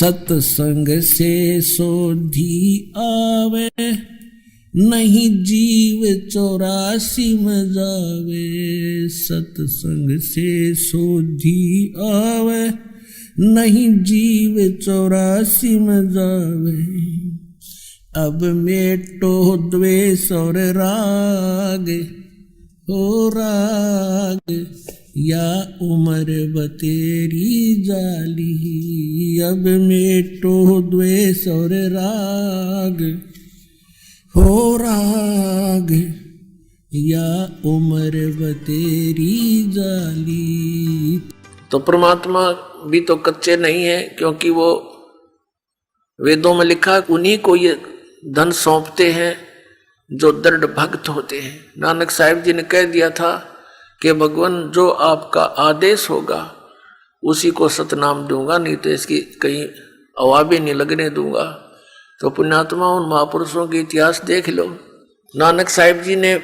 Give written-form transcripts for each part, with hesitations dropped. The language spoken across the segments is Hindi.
सत्संग से सोधी आवे, नहीं जीव 84 में जावे। सत्संग से सोधी आवे, नहीं जीव 84 में जावे। अब मेटो द्वेष और राग, हो राग या उम्र बतेरी जाली। अब मेटो द्वेष और राग, हो राग या उम्र बतेरी जाली। तो परमात्मा भी तो कच्चे नहीं है, क्योंकि वो वेदों में लिखा उन्हीं को ये धन सौंपते हैं जो दृढ़ भक्त होते हैं। नानक साहिब जी ने कह दिया था कि भगवान जो आपका आदेश होगा उसी को सतनाम दूंगा, नहीं तो इसकी कहीं हवा भी नहीं लगने दूंगा। तो पुण्यात्मा उन महापुरुषों के इतिहास देख लो। नानक साहिब जी ने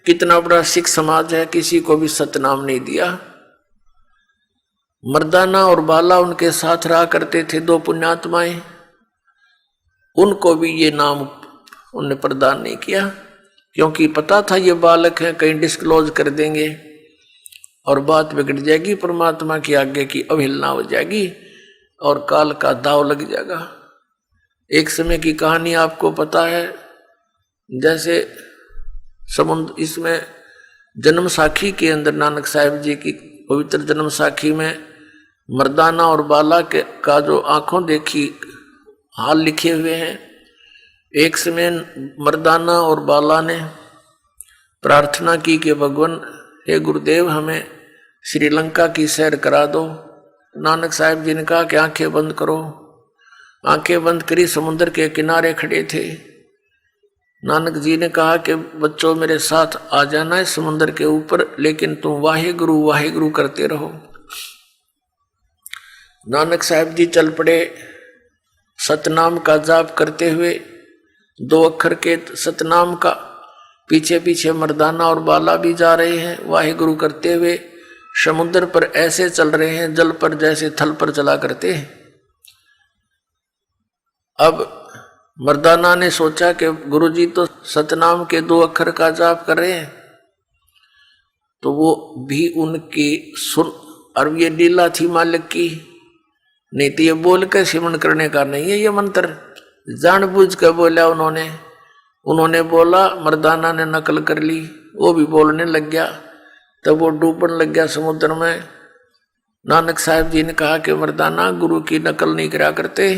कितना बड़ा सिख समाज है, किसी को भी सतनाम नहीं दिया। मर्दाना और बाला उनके साथ रहा करते थे, दो पुण्यात्माएं, उनको भी ये नाम उन्हें प्रदान नहीं किया, क्योंकि पता था ये बालक है, कहीं डिस्क्लोज कर देंगे और बात बिगड़ जाएगी, परमात्मा की आज्ञा की अवहेलना हो जाएगी और काल का दाव लग जाएगा। एक समय की कहानी आपको पता है, जैसे समुद्र, इसमें जन्म साखी के अंदर नानक साहिब जी की पवित्र जन्म साखी में मर्दाना और बाला के का जो आंखों देखी हाल लिखे हुए हैं। एक समय मर्दाना और बाला ने प्रार्थना की कि भगवान हे गुरुदेव हमें श्रीलंका की सैर करा दो। नानक साहिब जी ने कहा कि आंखें बंद करो। आंखें बंद करी, समुद्र के किनारे खड़े थे। नानक जी ने कहा कि बच्चों मेरे साथ आ जाना है समुद्र के ऊपर, लेकिन तुम वाहे गुरु करते रहो। नानक साहिब जी चल पड़े सतनाम का जाप करते हुए, 2 अक्षर के सतनाम का। पीछे पीछे मर्दाना और बाला भी जा रहे हैं वाहे गुरु करते हुए। समुद्र पर ऐसे चल रहे हैं जल पर जैसे थल पर चला करते हैं। अब मर्दाना ने सोचा कि गुरुजी तो सतनाम के 2 अक्षर का जाप कर रहे हैं, तो वो भी उनकी सुन, और ये लीला थी मालिक की, नहीं तो ये बोल कर सिमरण करने का नहीं है ये मंत्र। जानबूझ कर बोला उन्होंने बोला, मर्दाना ने नकल कर ली, वो भी बोलने लग गया, तब वो डूबने लग गया समुद्र में। नानक साहिब जी ने कहा कि मर्दाना गुरु की नकल नहीं करा करते,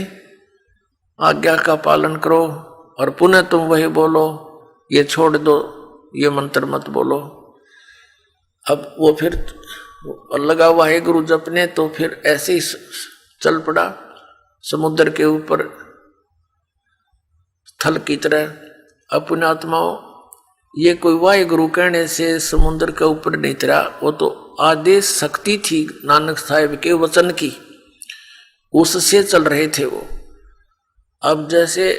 आज्ञा का पालन करो और पुनः तुम वही बोलो, ये छोड़ दो, ये मंत्र मत बोलो। अब वो फिर लगा वाहे गुरु जपने, तो फिर ऐसे ही चल पड़ा समुद्र के ऊपर थल की तरह। अपने आत्माओं, ये कोई वाहे गुरु कहने से समुद्र के ऊपर नहीं तरा, वो तो आदेश शक्ति थी नानक साहिब के वचन की, उससे चल रहे थे वो। अब जैसे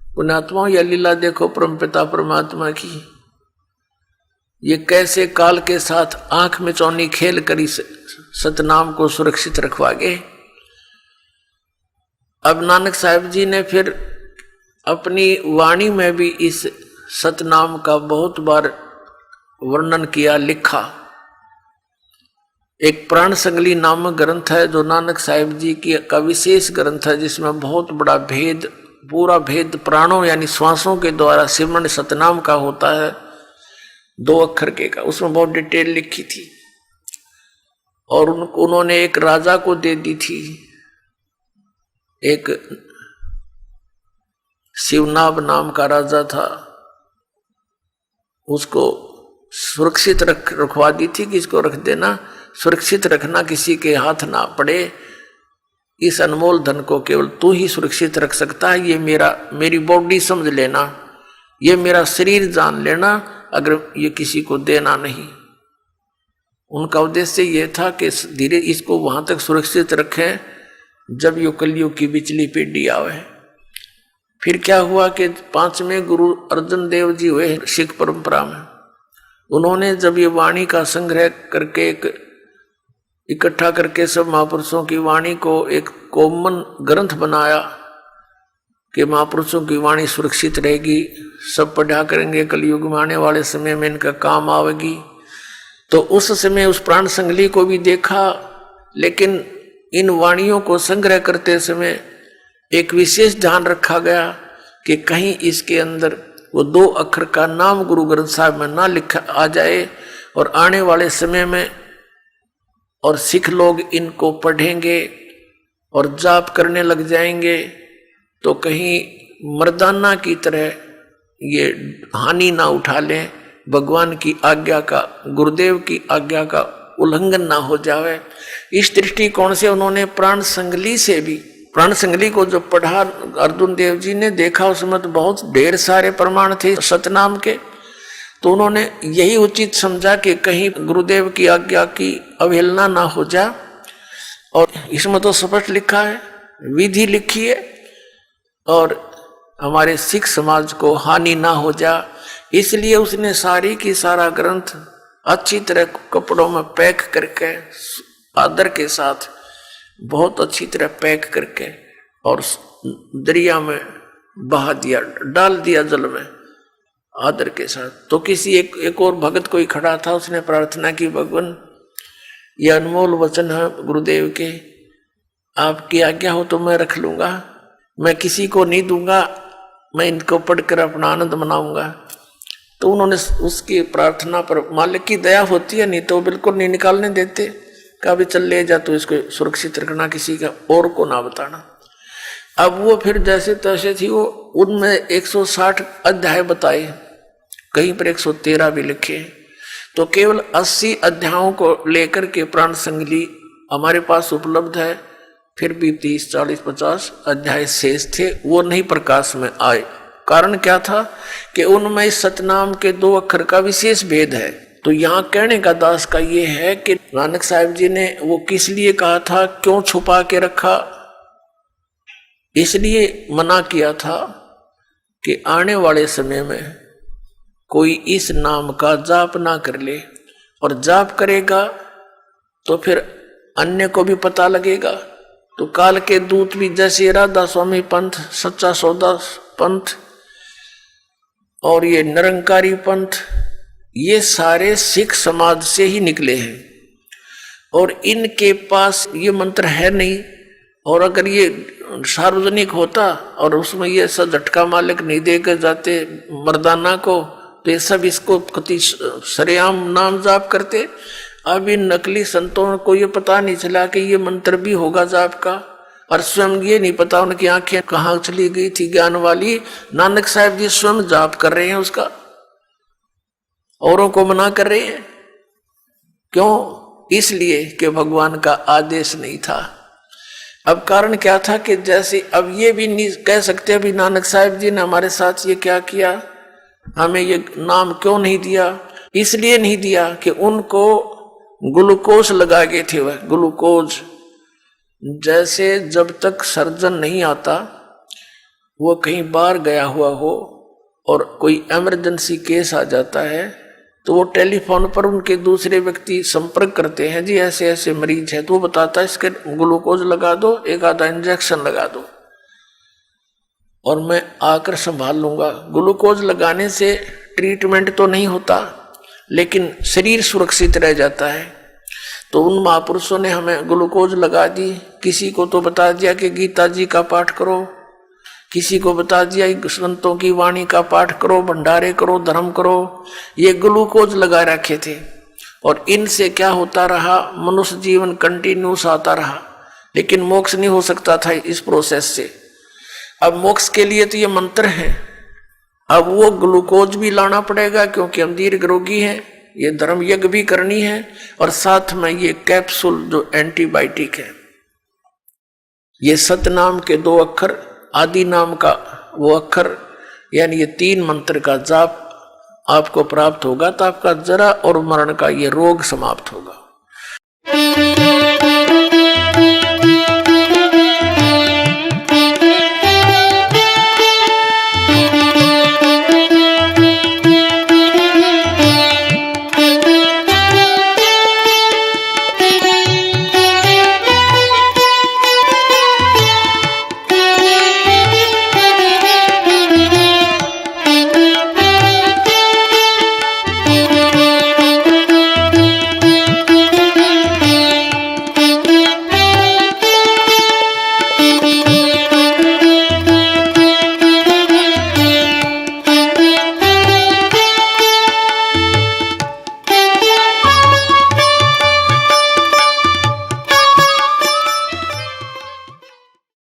पुण्यात्माओं यह लीला देखो परमपिता परमात्मा की, ये कैसे काल के साथ आंख में चौनी खेल कर इस सतनाम को सुरक्षित रखवा गए। अब नानक साहिब जी ने फिर अपनी वाणी में भी इस सतनाम का बहुत बार वर्णन किया, लिखा। एक प्राण संगली नामक ग्रंथ है जो नानक साहिब जी की का विशेष ग्रंथ है, जिसमें बहुत बड़ा भेद, पूरा भेद प्राणों यानी श्वासों के द्वारा सिमरण सतनाम का होता है, 2 अक्षर के का। उसमें बहुत डिटेल लिखी थी और उन्होंने एक राजा को दे दी थी। एक शिवनाभ नाम का राजा था, उसको सुरक्षित रखवा दी थी कि इसको रख देना, सुरक्षित रखना, किसी के हाथ ना पड़े। इस अनमोल धन को केवल तू ही सुरक्षित रख सकता है, ये मेरी बॉडी समझ लेना, ये मेरा शरीर जान लेना, अगर ये किसी को देना नहीं। उनका उद्देश्य ये था कि धीरे इसको वहां तक सुरक्षित रखें जब यो कलयुग की बिचली पीढ़ी आवे। फिर क्या हुआ कि 5वें गुरु अर्जुन देव जी हुए सिख परंपरा में। उन्होंने जब ये वाणी का संग्रह करके इकट्ठा करके सब महापुरुषों की वाणी को एक कॉमन ग्रंथ बनाया कि महापुरुषों की वाणी सुरक्षित रहेगी, सब पढ़ा करेंगे, कलयुग में आने वाले समय में इनका काम आवेगी। तो उस समय उस प्राण संगली को भी देखा, लेकिन इन वाणियों को संग्रह करते समय एक विशेष ध्यान रखा गया कि कहीं इसके अंदर वो 2 अक्षर का नाम गुरु ग्रंथ साहिब में ना लिखा आ जाए, और आने वाले समय में और सिख लोग इनको पढ़ेंगे और जाप करने लग जाएंगे तो कहीं मर्दाना की तरह ये हानि ना उठा लें, भगवान की आज्ञा का, गुरुदेव की आज्ञा का उल्लंघन ना हो जाए। इस दृष्टिकोण से उन्होंने प्राण संगली से भी, प्राण संगली को जो पढ़ा अर्जुन देव जी ने, देखा उसमें तो बहुत ढेर सारे प्रमाण थे सतनाम के, तो उन्होंने यही उचित समझा कि कहीं गुरुदेव की आज्ञा की अवहेलना ना हो जाए। और इसमें तो स्पष्ट लिखा है, विधि लिखी है, और हमारे सिख समाज को हानि ना हो जाए, इसलिए उसने सारी की सारा ग्रंथ अच्छी तरह कपड़ों में पैक करके आदर के साथ बहुत अच्छी तरह पैक करके और दरिया में बहा दिया, डाल दिया जल में आदर के साथ। तो किसी एक और भगत कोई खड़ा था, उसने प्रार्थना की, भगवान ये अनमोल वचन है गुरुदेव के, आपकी आज्ञा हो तो मैं रख लूंगा, मैं किसी को नहीं दूंगा, मैं इनको पढ़कर अपना आनंद मनाऊंगा। तो उन्होंने उसकी प्रार्थना पर, मालिक की दया होती है, नहीं तो बिल्कुल नहीं निकालने देते, कहा भी चल ले जा, तो इसको सुरक्षित रखना, किसी का और को ना बताना। अब वो फिर जैसे तैसे थी वो, उनमें 160 अध्याय बताए, कहीं पर 113 भी लिखे, तो केवल 80 अध्यायों को लेकर के प्राण संगली हमारे पास उपलब्ध है। फिर भी 30, 40, 50 अध्याय शेष थे, वो नहीं प्रकाश में आए। कारण क्या था कि उनमें इस सतनाम के 2 अक्षर का विशेष भेद है। तो यहाँ कहने का दास का ये है कि नानक साहिब जी ने वो किस लिए कहा था, क्यों छुपा के रखा, इसलिए मना किया था कि आने वाले समय में कोई इस नाम का जाप ना कर ले, और जाप करेगा तो फिर अन्य को भी पता लगेगा। तो काल के दूत भी, जैसे राधा स्वामी पंथ, सच्चा सौदा पंथ और ये निरंकारी पंथ, ये सारे सिख समाज से ही निकले हैं, और इनके पास ये मंत्र है नहीं। और अगर ये सार्वजनिक होता और उसमें ये सब झटका मालिक नहीं देकर जाते मर्दाना को, तो ये सब इसको कति सरेआम नाम जाप करते। अब इन नकली संतों को ये पता नहीं चला कि ये मंत्र भी होगा जाप का, और स्वयं ये नहीं पता उनकी आंखें कहाँ चली गई थी ज्ञान वाली। नानक साहिब जी स्वयं जाप कर रहे हैं उसका, औरों को मना कर रहे हैं। क्यों? इसलिए कि भगवान का आदेश नहीं था। अब कारण क्या था कि जैसे अब ये भी नहीं कह सकते अभी नानक साहिब जी ने हमारे साथ ये क्या किया, हमें ये नाम क्यों नहीं दिया। इसलिए नहीं दिया कि उनको ग्लूकोज लगा गए थे। वह ग्लूकोज जैसे जब तक सर्जन नहीं आता, वो कहीं बाहर गया हुआ हो और कोई इमरजेंसी केस आ जाता है, तो वो टेलीफोन पर उनके दूसरे व्यक्ति संपर्क करते हैं, जी ऐसे ऐसे मरीज है, तो वो बताता है इसके ग्लूकोज लगा दो, एक आधा इंजेक्शन लगा दो और मैं आकर संभाल लूंगा। ग्लूकोज लगाने से ट्रीटमेंट तो नहीं होता, लेकिन शरीर सुरक्षित रह जाता है। तो उन महापुरुषों ने हमें ग्लूकोज लगा दी। किसी को तो बता दिया कि गीता जी का पाठ करो, किसी को बता दिया संतों की वाणी का पाठ करो, भंडारे करो, धर्म करो। ये ग्लूकोज लगा रखे थे, और इनसे क्या होता रहा, मनुष्य जीवन कंटिन्यूस आता रहा, लेकिन मोक्ष नहीं हो सकता था इस प्रोसेस से। अब मोक्ष के लिए तो ये मंत्र है, अब वो ग्लूकोज भी लाना पड़ेगा क्योंकि हम दीर्घ रोगी हैं, ये धर्म यज्ञ भी करनी है, और साथ में ये कैप्सूल जो एंटीबायोटिक है। ये सतनाम के 2 अक्षर, आदि नाम का वो अक्षर, यानी ये 3 मंत्र का जाप आपको प्राप्त होगा, तो आपका जरा और मरण का ये रोग समाप्त होगा।